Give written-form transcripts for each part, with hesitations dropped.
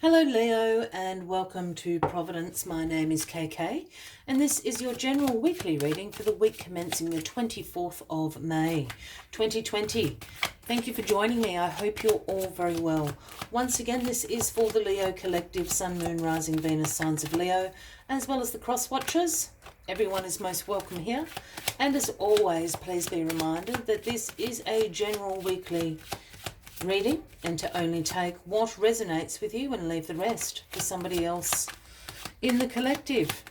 Hello Leo and welcome to Providence. My name is KK and this is your general weekly reading for the week commencing the 24th of May 2020. Thank you for joining me. I hope you're all very well. Once again, this is for the Leo Collective, Sun, Moon, Rising, Venus, signs of Leo, as well as the cross watchers. Everyone is most welcome here. And as always, please be reminded that this is a general weekly reading and to only take what resonates with you and leave the rest for somebody else in the collective.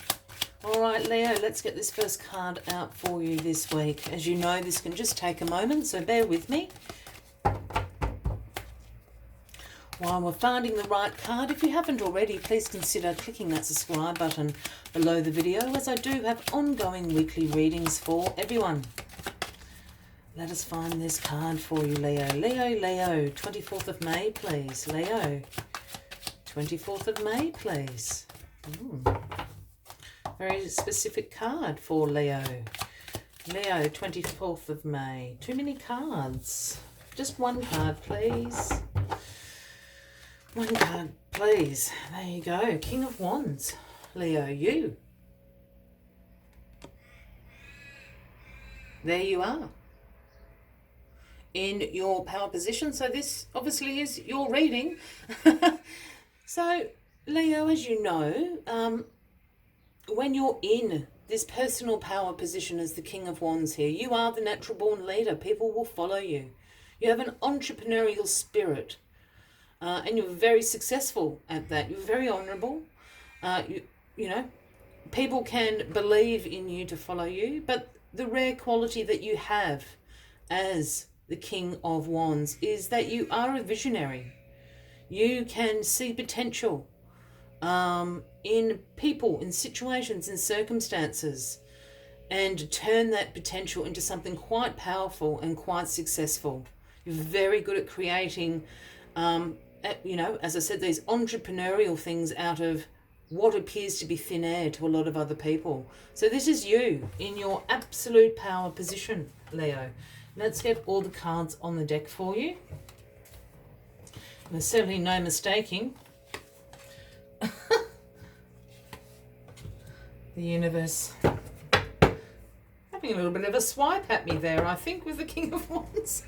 All right, Leo, let's get this first card out for you this week. As you know, this can just take a moment, so bear with me while we're finding the right card. If you haven't already, please consider clicking that subscribe button below the video, as I do have ongoing weekly readings for everyone. Let us find this card for you, Leo. Leo, 24th of May, please. Leo, 24th of May, please. Very specific card for Leo. Leo, 24th of May. Too many cards. Just one card, please. One card, please. There you go. King of Wands. Leo, you. There you are, in your power position. So this obviously is your reading. So Leo, as you know, when you're in this personal power position as the King of Wands here, you are the natural born leader. People will follow you. You have an entrepreneurial spirit, and you're very successful at that. You're very honourable. You know, people can believe in you to follow you, but the rare quality that you have as the King of Wands is that you are a visionary. You can see potential in people, in situations, in circumstances, and turn that potential into something quite powerful and quite successful. You're very good at creating, you know, as I said, these entrepreneurial things out of what appears to be thin air to a lot of other people. So this is you in your absolute power position, Leo. Let's get all the cards on the deck for you. There's certainly no mistaking. The universe having a little bit of a swipe at me there, I think, with the King of Wands.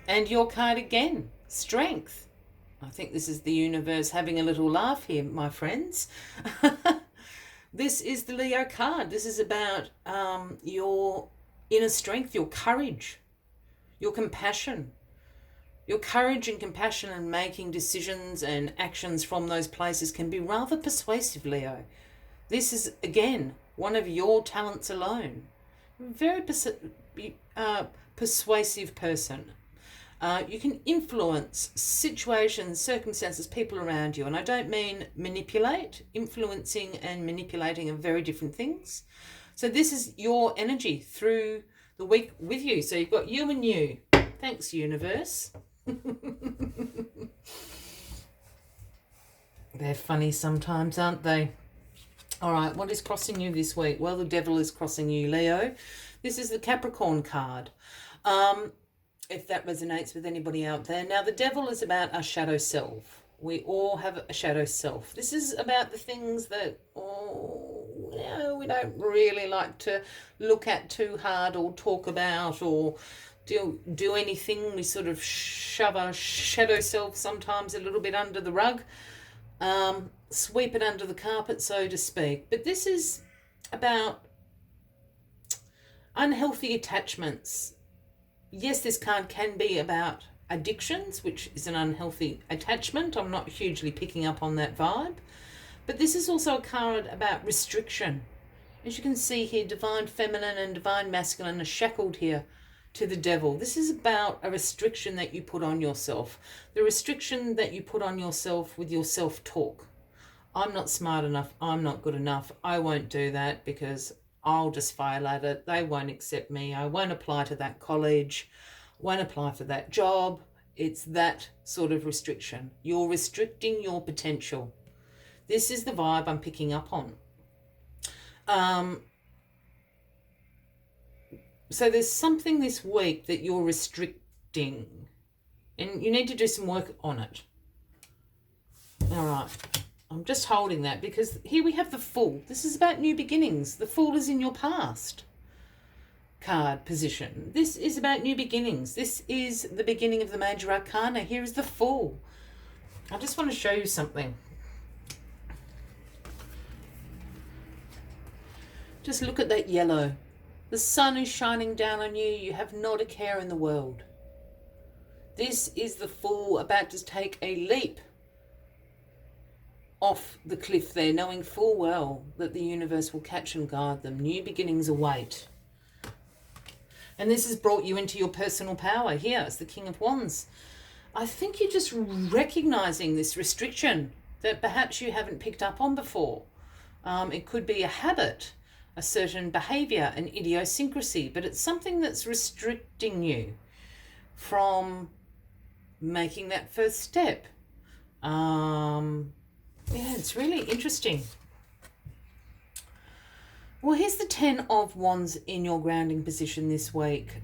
And your card again, strength. I think this is the universe having a little laugh here, my friends. This is the Leo card. This is about your inner strength, your courage, your compassion. Your courage and compassion and making decisions and actions from those places can be rather persuasive, Leo. This is, again, one of your talents alone. Very persuasive person. You can influence situations, circumstances, people around you. And I don't mean manipulate. Influencing and manipulating are very different things. So this is your energy through the week with you. So you've got you and you. Thanks, universe. They're funny sometimes, aren't they? All right, what is crossing you this week? Well, the devil is crossing you, Leo. This is the Capricorn card. If that resonates with anybody out there. Now, the devil is about our shadow self. We all have a shadow self. This is about the things that, we don't really like to look at too hard or talk about or do anything. We sort of shove our shadow self sometimes a little bit under the rug, sweep it under the carpet, so to speak. But this is about unhealthy attachments. Yes, this card can be about addictions, which is an unhealthy attachment. I'm not hugely picking up on that vibe. But this is also a card about restriction. As you can see here, divine feminine and divine masculine are shackled here to the devil. This is about a restriction that you put on yourself. The restriction that you put on yourself with your self-talk. I'm not smart enough. I'm not good enough. I won't do that because I'll just violate it. They won't accept me. I won't apply to that college. Won't apply for that job. It's that sort of restriction. You're restricting your potential. This is the vibe I'm picking up on. So there's something this week that you're restricting and you need to do some work on it. All right. I'm just holding that because here we have the Fool. This is about new beginnings. The Fool is in your past card position. This is about new beginnings. This is the beginning of the major arcana. Here is the Fool. I just want to show you something. Just look at that yellow. The sun is shining down on you. You have not a care in the world. This is the Fool about to take a leap off the cliff there, knowing full well that the universe will catch and guard them. New beginnings await. And this has brought you into your personal power. Here, it's the King of Wands. I think you're just recognizing this restriction that perhaps you haven't picked up on before. It could be a habit, a certain behavior, an idiosyncrasy, but it's something that's restricting you from making that first step. Yeah, it's really interesting. Well, here's the 10 of Wands in your grounding position this week,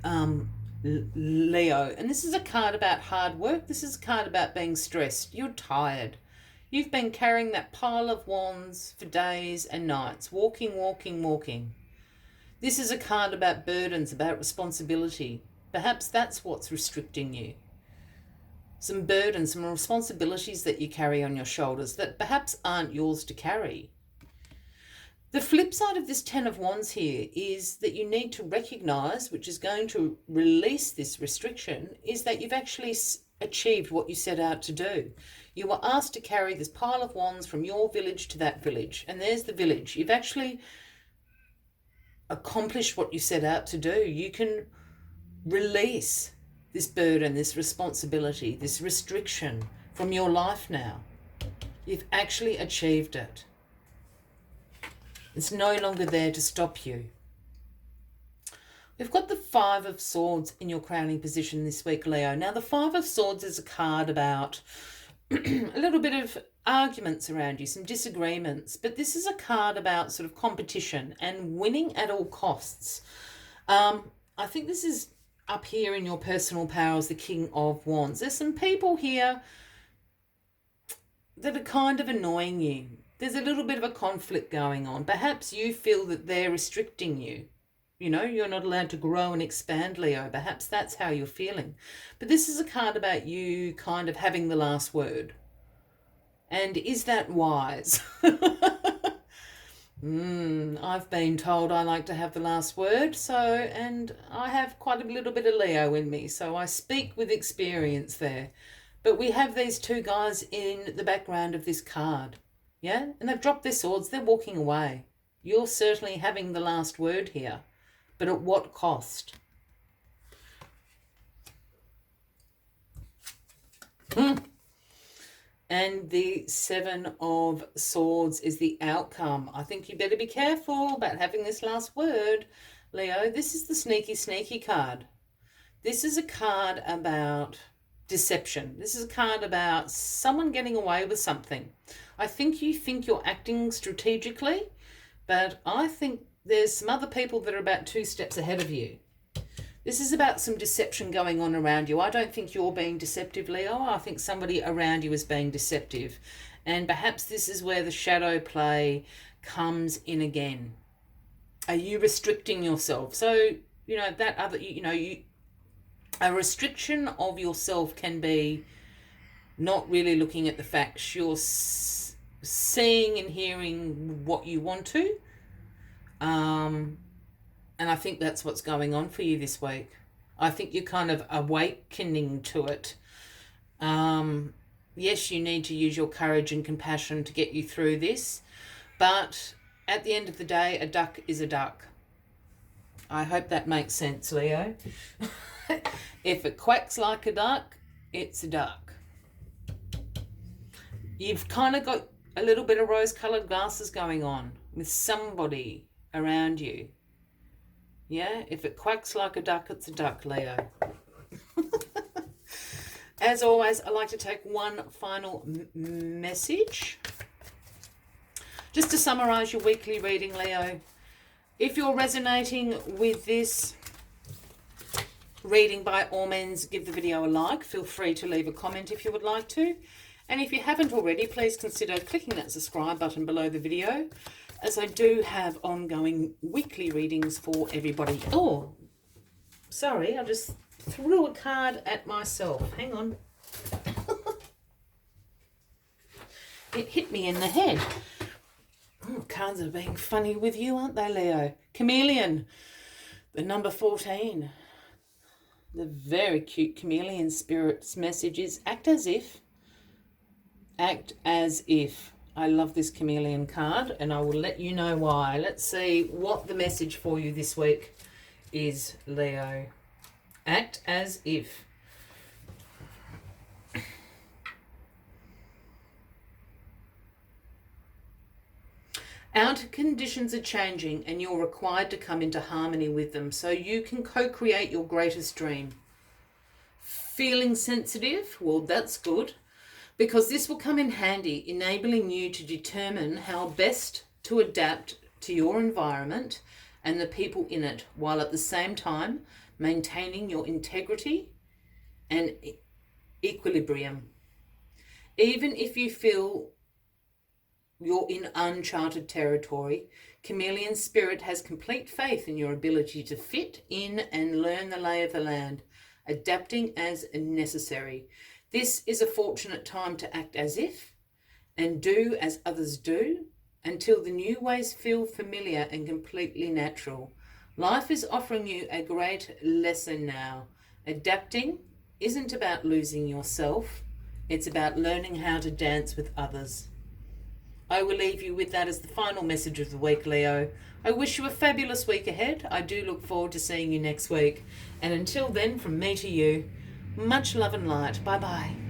Leo. And this is a card about hard work. This is a card about being stressed. You're tired. You've been carrying that pile of wands for days and nights, walking, walking, walking. This is a card about burdens, about responsibility. Perhaps that's what's restricting you. Some burdens, some responsibilities that you carry on your shoulders that perhaps aren't yours to carry. The flip side of this 10 of Wands here is that you need to recognize, which is going to release this restriction, is that you've actually achieved what you set out to do. You were asked to carry this pile of wands from your village to that village, and there's the village. You've actually accomplished what you set out to do. You can release this burden, this responsibility, this restriction from your life now. You've actually achieved it. It's no longer there to stop you. We've got the 5 of Swords in your crowning position this week, Leo. Now, the 5 of Swords is a card about a little bit of arguments around you, some disagreements, but this is a card about sort of competition and winning at all costs. I think this is up here in your personal power as the King of Wands. There's some people here that are kind of annoying you. There's a little bit of a conflict going on. Perhaps you feel that they're restricting you. You know, you're not allowed to grow and expand, Leo. Perhaps that's how you're feeling. But this is a card about you kind of having the last word. And is that wise? I've been told I like to have the last word, and I have quite a little bit of Leo in me, so I speak with experience there. But we have these two guys in the background of this card, yeah? And they've dropped their swords, they're walking away. You're certainly having the last word here, but at what cost? And the 7 of Swords is the outcome. I think you better be careful about having this last word, Leo. This is the sneaky, sneaky card. This is a card about deception. This is a card about someone getting away with something. I think you think you're acting strategically, but I think there's some other people that are about 2 steps ahead of you. This is about some deception going on around you. I don't think you're being deceptive, Leo. I think somebody around you is being deceptive. And perhaps this is where the shadow play comes in again. Are you restricting yourself? So, you know, that other, a restriction of yourself can be not really looking at the facts. You're seeing and hearing what you want to. And I think that's what's going on for you this week. I think you're kind of awakening to it. Yes, you need to use your courage and compassion to get you through this. But at the end of the day, a duck is a duck. I hope that makes sense, Leo. If it quacks like a duck, it's a duck. You've kind of got a little bit of rose-coloured glasses going on with somebody around you. Yeah, if it quacks like a duck, it's a duck, Leo. As always, I like to take one final message. Just to summarise your weekly reading, Leo. If you're resonating with this reading, by all means, give the video a like. Feel free to leave a comment if you would like to. And if you haven't already, please consider clicking that subscribe button below the video, as I do have ongoing weekly readings for everybody. Oh, sorry, I just threw a card at myself. Hang on. It hit me in the head. Oh, cards are being funny with you, aren't they, Leo? Chameleon, the number 14. The very cute chameleon spirit's message is act as if. Act as if. I love this chameleon card, and I will let you know why. Let's see what the message for you this week is, Leo. Act as if. Outer conditions are changing and you're required to come into harmony with them so you can co-create your greatest dream. Feeling sensitive? Well, that's good, because this will come in handy, enabling you to determine how best to adapt to your environment and the people in it, while at the same time maintaining your integrity and equilibrium. Even if you feel you're in uncharted territory, Chameleon Spirit has complete faith in your ability to fit in and learn the lay of the land, adapting as necessary. This is a fortunate time to act as if and do as others do until the new ways feel familiar and completely natural. Life is offering you a great lesson now. Adapting isn't about losing yourself, it's about learning how to dance with others. I will leave you with that as the final message of the week, Leo. I wish you a fabulous week ahead. I do look forward to seeing you next week. And until then, from me to you, much love and light. Bye-bye.